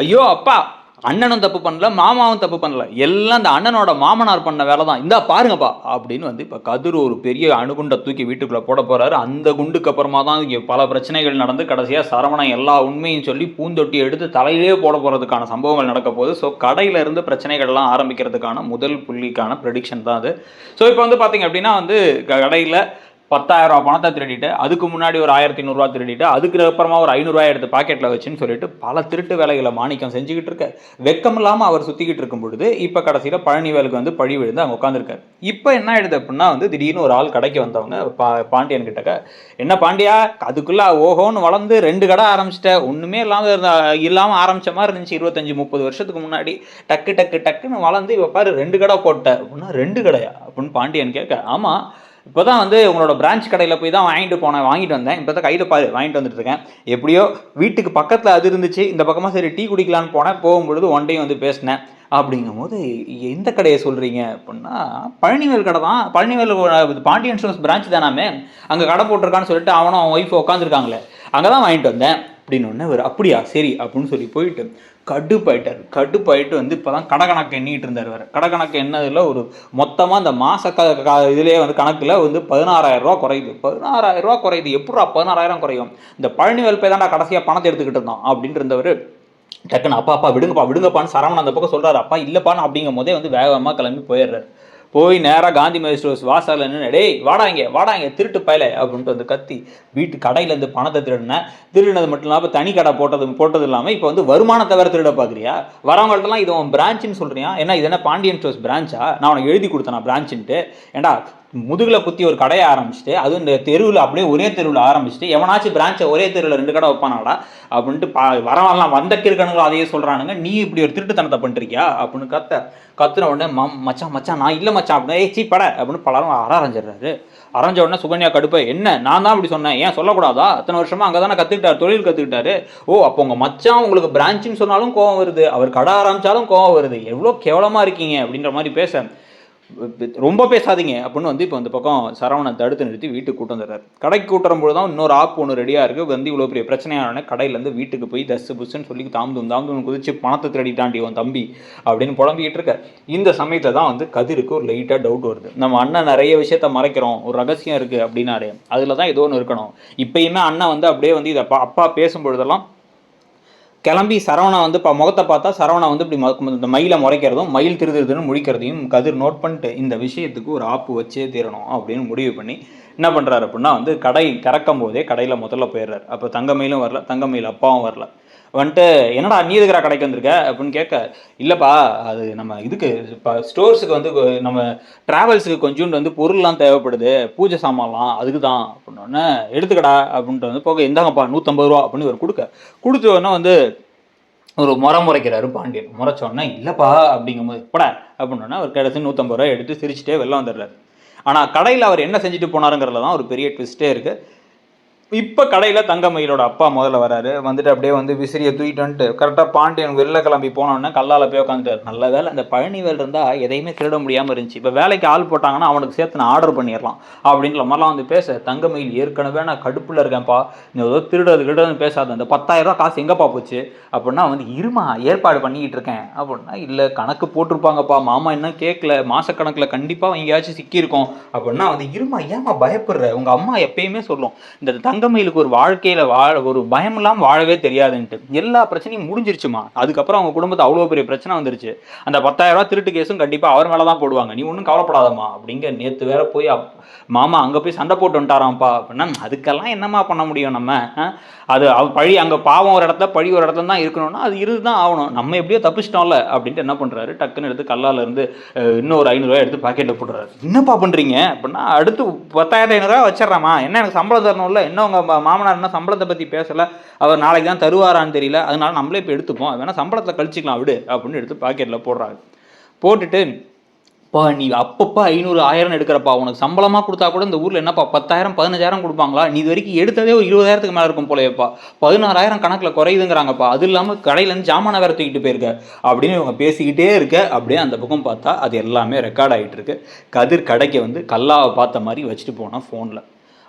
ஐயோ அப்பா, அண்ணனும் தப்பு பண்ணல, மாமாவும் தப்பு பண்ணல, எல்லாம் இந்த அண்ணனோட மாமனார் பண்ண வேலை தான், இந்தா பாருங்கப்பா அப்படின்னு வந்து இப்போ கதிர் ஒரு பெரிய அணுகுண்டை தூக்கி வீட்டுக்குள்ளே போட போகிறாரு. அந்த குண்டுக்கு அப்புறமா தான் இங்கே பல பிரச்சனைகள் நடந்து கடைசியாக சரவணன் எல்லா உண்மையும் சொல்லி பூந்தொட்டி எடுத்து தலையிலே போட போகிறதுக்கான சம்பவங்கள் நடக்க போகுது. ஸோ கடையில் இருந்து பிரச்சனைகள்லாம் ஆரம்பிக்கிறதுக்கான முதல் புள்ளிக்கான ப்ரெடிக்ஷன் தான் அது. ஸோ இப்போ வந்து பார்த்தீங்க அப்படின்னா வந்து கடையில் 10,000 பணத்தை திருடிட்டு, அதுக்கு முன்னாடி ஒரு 1,500 திருடிட்டு, அதுக்கு அப்புறமா ஒரு 500 எடுத்து பாக்கெட்டில் வச்சுன்னு சொல்லிட்டு பல திருட்டு வேலைகளை மாணிக்கம் செஞ்சுக்கிட்டு இருக்க, வெக்கம் இல்லாமல் அவர் சுற்றிக்கிட்டு இருக்கும் பொழுது இப்போ கடைசியில் பழனிவேலுக்கு வந்து பழி விழுந்து அங்கே உட்காந்துருக்காரு. இப்போ என்ன ஆயிடுது அப்படின்னா வந்து திடீர்னு ஒரு ஆள் கடைக்கு வந்தவங்க பாண்டியன் கிட்டக்க, என்ன பாண்டியா அதுக்குள்ளே ஓஹோன்னு வளர்ந்து 2 கடை ஆரம்பிச்சிட்ட, ஒன்றுமே இல்லாமல் ஆரம்பித்த மாதிரி இருந்துச்சு 25-30 வருஷத்துக்கு முன்னாடி, டக்கு டக்கு டக்குன்னு வளர்ந்து இப்போ பாரு 2 கடை போட்ட அப்படின்னா 2 கடையா அப்படின்னு பாண்டியன் கேட்க, ஆமாம் இப்போ தான் வந்து உங்களோட பிரான்ச் கடையில் போய் தான் வாங்கிட்டு வந்தேன், இப்போ தான் கையில் பாரு வாங்கிட்டு வந்துட்டு இருக்கேன், எப்படியோ வீட்டுக்கு பக்கத்தில் அது இருந்துச்சு, இந்த பக்கமாக சரி டீ குடிக்கலான்னு போனேன், போகும்பொழுது ஒன் டே வந்து பேசினேன் அப்படிங்கும் போது, எந்த கடையை சொல்கிறீங்க அப்படின்னா பழனிவேல் கடை தான், பழனிவேல் பாண்டியன் ஸ்டோர்ஸ் பிரான்ச் தானாமே, அங்கே கடை போட்டிருக்கான்னு சொல்லிட்டு அவனும் அவன் ஒய்ஃப் உட்காந்துருக்காங்களே அங்கே தான் வாங்கிட்டு வந்தேன் அப்படின்னு ஒன்று ஒரு அப்படியா சரி அப்படின்னு சொல்லி போயிட்டு கடுப்பாயிட்டு வந்து இப்போ தான் கடை கணக்கு எண்ணிட்டு இருந்தார். வேறு கடை கணக்கு என்னதில் ஒரு மொத்தமாக இந்த மாத இதிலே வந்து கணக்கில் வந்து 16,000 குறையுது. 16,000 குறையுது, எப்படா 16,000 குறையும், இந்த பழனிவேல் போய் தான்டா கடைசியாக பணத்தை எடுத்துக்கிட்டு இருந்தான் அப்படின்ட்டு இருந்தவர் டக்குன்னு அப்பா விடுங்கப்பான்னு சரவணன் அந்த பக்கம் சொல்கிறாரு. அப்பா இல்லைப்பான்னு அப்படிங்கும் போதே வந்து வேகமாக கிளம்பி போயிடுறாரு. போய் நேராக காந்தி மெஜிஸ்ட்ரேட்ஸ் வாசலில் நின்று, டேய் வாடா இங்கே திருட்டு பயலை அப்படின்ட்டு வந்து கத்தி வீட்டு கடையிலேருந்து பணத்தை திருடினது மட்டும் இல்லாமல் தனி கடை போட்டது இல்லாமல் இப்போ வந்து வருமானத்தை வேறு திருட பார்க்குறியா, வரவங்கள்ட்டலாம் இது உன் பிரான்ச்சுன்னு சொல்கிறியா, ஏன்னா இது என்ன பாண்டியன் ஸ்டோர்ஸ் பிரான்ச்சா, நான் உனக்கு எழுதி கொடுத்தேன் பிரான்ச்சுன்ட்டு, ஏண்டா முதுகில் குத்தி ஒரு கடையை ஆரம்பிச்சுட்டு, அதுவும் இந்த தெருவில் அப்படியே ஒரே தெருவில் ஆரம்பிச்சுட்டு, எவனாச்சும் பிரான்ச்சை ஒரே தெருவில் 2 கடை வைப்பானாடா அப்படின்ட்டு வரவெல்லாம் வந்த கிறுக்கணுங்களும் அதையே சொல்கிறானுங்க, நீ இப்படி ஒரு திருட்டுத்தனத்தை பண்ணிருக்கியா அப்படின்னு கத்துன உடனே மச்சான் நான் இல்லை மச்சான் அப்படின்னு சீ பட அப்படின்னு பலரும் அரைஞ்சிடுறாரு. அரைஞ்ச உடனே சுகன்யா கடுப்பை, என்ன நான் தான் அப்படி சொன்னேன், ஏன் சொல்லக்கூடாதா, அத்தனை வருஷமா அங்கே தானே கற்றுக்கிட்டார், தொழில் கற்றுக்கிட்டாரு, ஓ அப்போ உங்கள் மச்சான் உங்களுக்கு பிரான்ச்சுன்னு சொன்னாலும் கோவம் வருது, அவர் கடை ஆரம்பித்தாலும் கோவம் வருது, எவ்வளோ கேவலமாக இருக்கீங்க அப்படின்ற மாதிரி பேச, ரொம்ப பேசாதீங்க அப்படின்னு வந்து இப்போ இந்த பக்கம் சரவணன் தடுத்து நிறுத்தி வீட்டுக்கு கூட்டம் தர்றாரு. கடைக்கு கூட்டுறம்போது தான் இன்னொரு ஆப் ஒன்று ரெடியாக இருக்குது, வந்து இவ்வளோ பெரிய பிரச்சனையான கடையிலேருந்து வீட்டுக்கு போய் தஸ்ஸு புஸ்ஸுன்னு சொல்லி தாம் குதிச்சு பணத்தை திருடிட்டாண்டி உன் தம்பி அப்படின்னு புலம்பிக்கிட்டு இருக்க. இந்த சமயத்தில் தான் வந்து கதிருக்கு ஒரு லைட்டாக டவுட் வருது, நம்ம அண்ணன் நிறைய விஷயத்த மறைக்கிறோம், ஒரு ரகசியம் இருக்குது அப்படின்னாரு, அதில் தான் ஏதோ ஒன்று இருக்கணும். இப்போயுமே அண்ணன் வந்து அப்படியே வந்து இதை அப்பா பேசும்பொழுதெல்லாம் கிளம்பி சரவணை வந்து முகத்தை பார்த்தா சரவணை வந்து இப்படி இந்த மயிலை முறைக்கிறதும் மயில் திருதுன்னு முழிக்கிறதையும் கதிர் நோட் பண்ணிட்டு இந்த விஷயத்துக்கு ஒரு ஆப்பு வச்சே தீரணும் அப்படின்னு முடிவு பண்ணி என்ன பண்ணுறாரு அப்படின்னா வந்து கடை திறக்கும் போதே கடையில் முதல்ல போயிடுறாரு. அப்போ தங்கமயிலும் வரல, தங்கமயில் அப்பாவும் வரல. வந்துட்டு என்னடா நீ எதுக்குறா கடைக்கு வந்திருக்க அப்படின்னு கேட்க, இல்லைப்பா அது நம்ம இதுக்கு இப்போ ஸ்டோர்ஸுக்கு வந்து நம்ம ட்ராவல்ஸுக்கு கொஞ்சோண்டு வந்து பொருள்லாம் தேவைப்படுது, பூஜை சாமான்லாம், அதுக்கு தான் அப்படின்னோடனே எடுத்துக்கடா அப்படின்ட்டு வந்து போக இந்தாங்கப்பா 150 ரூபா அப்படின்னு ஒரு கொடுத்த உடனே வந்து ஒரு முறைக்கிறாரு பாண்டியன். முறைச்சோடனே இல்லைப்பா அப்படிங்கும்போது பட அப்படின்னா ஒரு கடைசி 150 ரூபா எடுத்து சிரிச்சுட்டே வெளில வந்துடுறாரு. ஆனால் கடையில் அவர் என்ன செஞ்சுட்டு போனாருங்கிறதுல தான் ஒரு பெரிய ட்விஸ்ட்டே இருக்குது. இப்போ கடையில் தங்கமயிலோட அப்பா முதல்ல வராரு. வந்துட்டு அப்படியே வந்து விசிறியை தூக்கிட்டு வந்துட்டு கரெக்டாக பாண்டியன் வெளில கிளம்பி போனோடனே கல்லால் போய் உட்காந்துட்டார். நல்ல வேலை இந்த பழனிவேல் இருந்தால் எதையுமே திருட முடியாமல் இருந்துச்சு, இப்போ வேலைக்கு ஆள் போட்டாங்கன்னா அவனுக்கு சேர்த்து நான் ஆர்டர் பண்ணிடலாம் அப்படின்ற மாதிரிலாம் வந்து பேச, தங்கமயில் ஏற்கனவே நான் கடுப்பில் இருக்கேன்ப்பா, இந்த ஏதோ திருடுறதுன்னு பேசாத, இந்த 10,000 ரூபா காசு எங்கேப்பா போச்சு அப்படின்னா வந்து இருமா ஏற்பாடு பண்ணிக்கிட்டு இருக்கேன் அப்படின்னா, இல்லை கணக்கு போட்டிருப்பாங்கப்பா, மாமா இன்னும் கேட்கல, மாதக்கணக்கில் கண்டிப்பாக எங்கேயாச்சும் சிக்கியிருக்கோம் அப்படின்னா வந்து இருமா ஏமா பயப்படுற, உங்கள் அம்மா எப்பயுமே சொல்லும் இந்த தங்கமயிலுக்கு ஒரு வாழ்க்கையில் ஒரு பயம் இல்லாமல் வாழவே தெரியாதுன்ட்டு, எல்லா பிரச்சனையும் முடிஞ்சிருச்சுமா, அதுக்கப்புறம் அவங்க குடும்பத்தை அவ்வளோ பெரிய பிரச்சனை வந்துருச்சு, அந்த 10,000 ரூபா திருட்டு கேஸும் கண்டிப்பாக அவர் மேலே தான் போடுவாங்க, நீ ஒன்றும் கவலைப்படாதம்மா அப்படிங்க. நேற்று வேற போய் மாமா அங்கே போய் சண்டை போட்டு வந்துட்டாராம்ப்பா அப்படின்னா, அதுக்கெல்லாம் என்னம்மா பண்ண முடியும் நம்ம, அது பழி அங்கே பாவம் ஒரு இடத்துல பழி ஒரு இடத்துல தான் இருக்கணும்னா அது தான் ஆகணும், நம்ம எப்படியோ தப்பிச்சிட்டோம்ல அப்படின்ட்டு என்ன பண்ணுறாரு, டக்குன்னு எடுத்து கல்லால் இருந்து இன்னும் ஒரு 500 ரூபா எடுத்து பாக்கெட்டில் போட்டுறாரு. என்னப்பா பண்ணுறீங்க அப்படின்னா, அடுத்து 10,500 ரூபா வச்சிடறாமா, என்ன எனக்கு சம்பளம் தரணும்ல, என்ன உங்கள் மாமனார் என்ன சம்பளத்தை பற்றி பேசலை, அவர் நாளைக்கு தான் தருவாரான்னு தெரியல, அதனால நம்மளே இப்போ எடுத்துப்போம், வேணால் சம்பளத்தில் கழிச்சிக்கலாம் விடு அப்படின்னு எடுத்து பாக்கெட்டில் போடுறாரு. போட்டுட்டு பா நீ அப்பப்போ 500 1000 எடுக்கிறப்பா, உனக்கு சம்பளமாக கொடுத்தா கூட இந்த ஊரில் என்னப்பா 10,000 15,000 கொடுப்பாங்களா, நீ இது வரைக்கும் எடுத்ததே ஒரு 20,000க்கு மேலே இருக்கும் போலையப்பா, 16,000 கணக்கில் குறையுதுங்கிறாங்கப்பா, அது இல்லாமல் கடையிலேருந்து ஜாமான வேறு தூக்கிட்டு போயிருக்க அப்படின்னு இவங்க பேசிக்கிட்டே இருக்க. அப்படியே அந்த பக்கம் பார்த்தா அது எல்லாமே ரெக்கார்ட் ஆகிட்டு இருக்கு. கதிர் கடைக்கு வந்து கல்லாவை பார்த்த மாதிரி வச்சுட்டு போனால் ஃபோனில்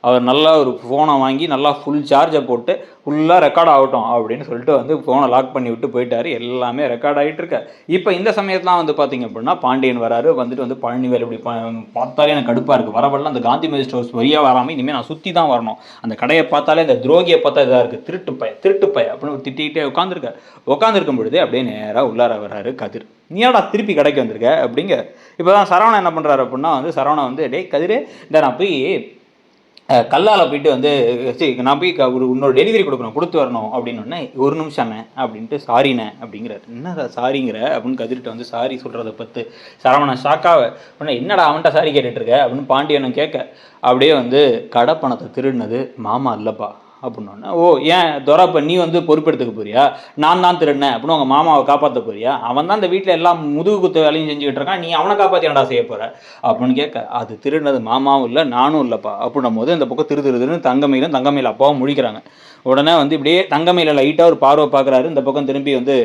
அவர் நல்லா ஒரு ஃபோனை வாங்கி நல்லா ஃபுல் சார்ஜை போட்டு ஃபுல்லாக ரெக்கார்ட் ஆகட்டும் அப்படின்னு சொல்லிட்டு வந்து ஃபோனை லாக் பண்ணி விட்டு போயிட்டாரு. எல்லாமே ரெக்கார்ட் ஆகிட்டு இருக்க. இப்போ இந்த சமயத்துலாம் வந்து பார்த்தீங்க அப்படின்னா பாண்டியன் வராரு. வந்துட்டு வந்து பழனிவேல் இப்படி பார்த்தாலே எனக்கு கடுப்பாக இருக்குது. வரவெல்லாம் அந்த காந்தி மெயில் ஸ்டோர்ஸ் வழியாக வராமல் இனிமேல் நான் சுற்றி தான் வரணும். அந்த கடையை பார்த்தாலே அந்த துரோகியை பார்த்தா இதாக இருக்குது, திருட்டு பய அப்படின்னு திட்டிகிட்டே உட்காந்துருக்கும் பொழுது அப்படியே நேராக உள்ளார வர்றாரு கதிர். நீடா திருப்பி கடைக்கு வந்திருக்க அப்படிங்க. இப்போ தான் சரவணன் என்ன பண்ணுறாரு அப்படின்னா வந்து சரவணன் வந்து டே கதிர், இந்த நான் போய் கல்லால் போயிட்டு வந்து நான் போய் ஒரு இன்னொரு டெலிவரி கொடுத்து வரணும் அப்படின்னு ஒரு நிமிஷம்ண்ணே அப்படின்ட்டு சாரிண்ணே அப்படிங்கிறார். என்ன சாரிங்கிற அப்படின்னு கதிர்கிட்ட வந்து சாரி சொல்கிறத பற்றி சரவணன் ஷாக்காக உடனே என்னடா அவன்கிட்ட சாரி கேட்டுட்ருக்க அப்படின்னு பாண்டியனும் கேட்க அப்படியே வந்து கடை பணத்தை திருடினது மாமா இல்லைப்பா அப்படின்னோடனே ஓ ஏன் துரப்ப நீ வந்து பொறுப்பெடுத்துக்க போறியா, நான் தான் திருடினேன் அப்படின்னு உங்கள் மாமாவை காப்பாற்ற போறியா, அவன் தான் இந்த வீட்டில் எல்லாம் முதுகு குத்து வேலையும் செஞ்சுக்கிட்டு இருக்கான், நீ அவனை காப்பாற்றி என்னடா செய்ய போகிற அப்படின்னு கேட்க அது திருடினது மாமாவும் இல்லை நானும் இல்லைப்பா அப்படின்னும் போது இந்த பக்கம் திருதுன்னு தங்கமயிலும் அப்பாவும் முழிக்கிறாங்க. உடனே வந்து இப்படியே தங்கமயில லைட்டாக ஒரு பார்வை பார்க்குறாரு. இந்த பக்கம் திரும்பி வந்து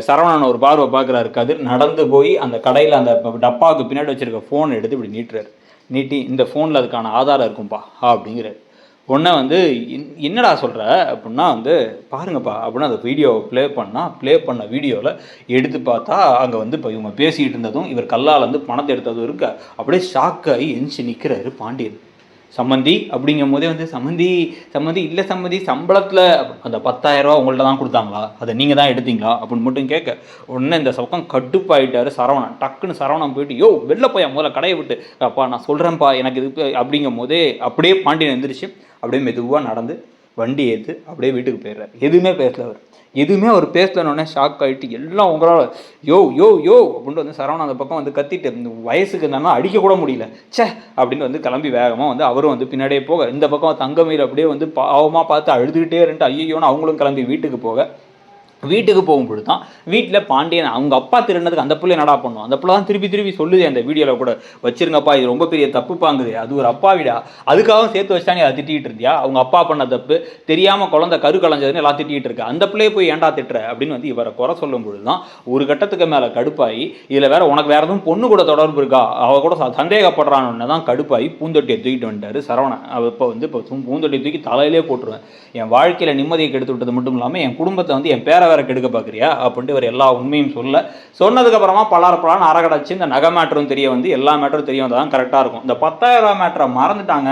சரவணன் ஒரு பார்வை பார்க்குறாரு. கதிர் நடந்து போய் அந்த கடையில் அந்த டப்பாவுக்கு பின்னாடி வச்சுருக்க ஃபோன் எடுத்து இப்படி நீட்டி இந்த ஃபோனில் அதுக்கான ஆதாரம் இருக்கும்பா அப்படிங்கிறாரு. உடனே வந்து என்னடா சொல்கிற அப்படின்னா வந்து பாருங்கப்பா அப்படின்னு அந்த வீடியோவை ப்ளே பண்ண வீடியோவில் எடுத்து பார்த்தா அங்கே வந்து இப்போ இவங்க பேசிகிட்டு இருந்ததும் இவர் கல்லால் வந்து பணத்தை எடுத்ததும் இருக்க அப்படியே ஷாக்காகி எந்திச்சு நிற்கிறாரு பாண்டியன். சம்மந்தி அப்படிங்கும் போதே வந்து சம்மந்தி இல்லை சம்மந்தி சம்பளத்தில் அந்த 10,000 ரூபா உங்கள்ட்ட தான் கொடுத்தாங்களா, அதை நீங்கள் தான் எடுத்தீங்களா அப்படின்னு மட்டும் கேட்க உடனே இந்த பக்கம் கடுப்பாயிட்டாரு சரவணன். டக்குன்னு சரவணன் போயிட்டு யோ வெளில போய் முதல்ல கடையை விட்டு அப்பா நான் சொல்கிறேன்ப்பா எனக்கு இது அப்படிங்கும் போதே அப்படியே பாண்டியன் எழுந்திரிச்சு அப்படியே மெதுவாக நடந்து வண்டி ஏற்று அப்படியே வீட்டுக்கு போயிடுறாரு. எதுவுமே அவர் பேசலன்னொடனே ஷாக் ஆகிட்டு எல்லாம் உங்களால் யோ அப்படின்ட்டு வந்து சரவணன் அந்த பக்கம் வந்து கத்திட்டு இந்த வயசுக்கு இருந்தாலும் அடிக்க கூட முடியல அப்படின்னு வந்து கிளம்பி வேகமாக வந்து அவரும் வந்து பின்னாடியே போக இந்த பக்கம் தங்கமயில் அப்படியே வந்து பாவமாக பார்த்து அழுதுகிட்டே இருந்துட்டு ஐயோன்னு அவங்களும் கிளம்பி வீட்டுக்கு போகும்பொழுது தான் வீட்டில் பாண்டியன் அவங்க அப்பா திருடினதுக்கு அந்த பிள்ளை நடா பண்ணும். அந்த பிள்ளை தான் திருப்பி சொல்லுது அந்த வீடியோவில் கூட வச்சிருங்கப்பா இது ரொம்ப பெரிய தப்பு பாங்குது, அது ஒரு அப்பா வீடா அதுக்காகவும் சேர்த்து வச்சா நீ அதை திட்டிகிட்டு இருந்தியா, அவங்க அப்பா பண்ண தப்பு தெரியாமல் குழந்தை கரு கலைஞ்சதுன்னு எல்லாம் திட்டிகிட்டு இருக்கு, அந்த பிள்ளையை போய் ஏன்டா திட்டுற அப்படின்னு வந்து இவரை குறை சொல்லும் பொழுது தான் ஒரு கட்டத்துக்கு மேலே கடுப்பாகி இதில் வேற உனக்கு வேற எதுவும் பொண்ணு கூட தொடர்பு இருக்கா அவ கூட சந்தேகப்படுறான்னு தான் கடுப்பாகி பூந்தொட்டியை தூக்கிட்டு வந்துட்டாரு சரவணன். இப்போ வந்து இப்போ பூந்தொட்டியை தூக்கி தலையிலே போட்டுருவேன், என் வாழ்க்கையில் நிம்மதியை கெடுத்து விட்டது மட்டும் இல்லாமல் என் குடும்பத்தை வந்து என் பேரை வேற கெடுக்க பார்க்குறியா அப்படின்ட்டு இவர் எல்லா உண்மையும் சொன்னதுக்கப்புறமா பலான்னு அரகடைச்சு இந்த நகை மேட்டரும் தெரிய வந்து எல்லா மேட்டரும் தெரிய வந்தால் தான் கரெக்டாக இருக்கும். இந்த 10,000 ரூபா மேட்டரை மறந்துட்டாங்க,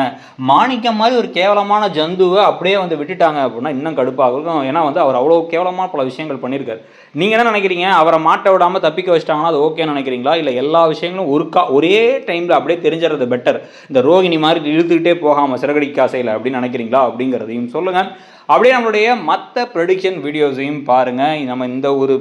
மாணிக்கம் மாதிரி ஒரு கேவலமான ஜந்துவை அப்படியே வந்து விட்டுட்டாங்க அப்படின்னா இன்னும் கடுப்பாகும். ஏன்னா வந்து அவர் அவ்வளோ கேவலமாக பல விஷயங்கள் பண்ணியிருக்காரு. நீங்கள் என்ன நினைக்கிறீங்க, அவரை மாட்ட விடாமல் தப்பிக்க வச்சிட்டாங்கன்னா அது ஓகேன்னு நினைக்கிறீங்களா, இல்லை எல்லா விஷயங்களும் ஒரே டைமில் அப்படியே தெரிஞ்சுறது பெட்டர், இந்த ரோகிணி மாதிரி இழுத்துக்கிட்டே போகாமல் சிறகடிக்க ஆசையில் அப்படின்னு நினைக்கிறீங்களா அப்படிங்கிறதையும் சொல்லுங்கள். அப்படியே நம்மளுடைய மற்ற ப்ரெடிக்ஷன் வீடியோஸையும் பாருங்கள். நம்ம இந்த ஒரு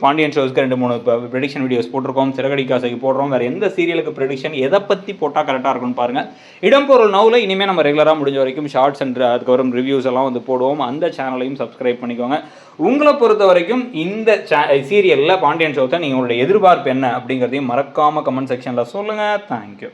பாண்டியன் ஷோஸ்க்கு 2-3 ப்ரெடிக்ஷன் வீடியோஸ் போட்டிருக்கோம், சிறகடிக்காசைக்கு போடுறோம், வேறு எந்த சீரியலுக்கு ப்ரெடிக்ஷன் எதை பற்றி போட்டால் கரெக்டாக இருக்குன்னு பாருங்கள். இடம்பொருள் நவுல இனிமேல் நம்ம ரெகுலராக முடிஞ்ச வரைக்கும் ஷார்ட்ஸ் அண்ட் அதுக்கப்புறம் ரிவ்யூஸ் எல்லாம் வந்து போடுவோம். அந்த சேனலையும் சப்ஸ்கிரைப் பண்ணிக்கோங்க. உங்களை பொறுத்த வரைக்கும் இந்த சீரியலில் பாண்டியன் ஷோஸை நீங்கள் உங்களுடைய எதிர்பார்ப்பு என்ன அப்படிங்கிறதையும் மறக்காமல் கமெண்ட் செக்ஷனில் சொல்லுங்கள். தேங்க்யூ.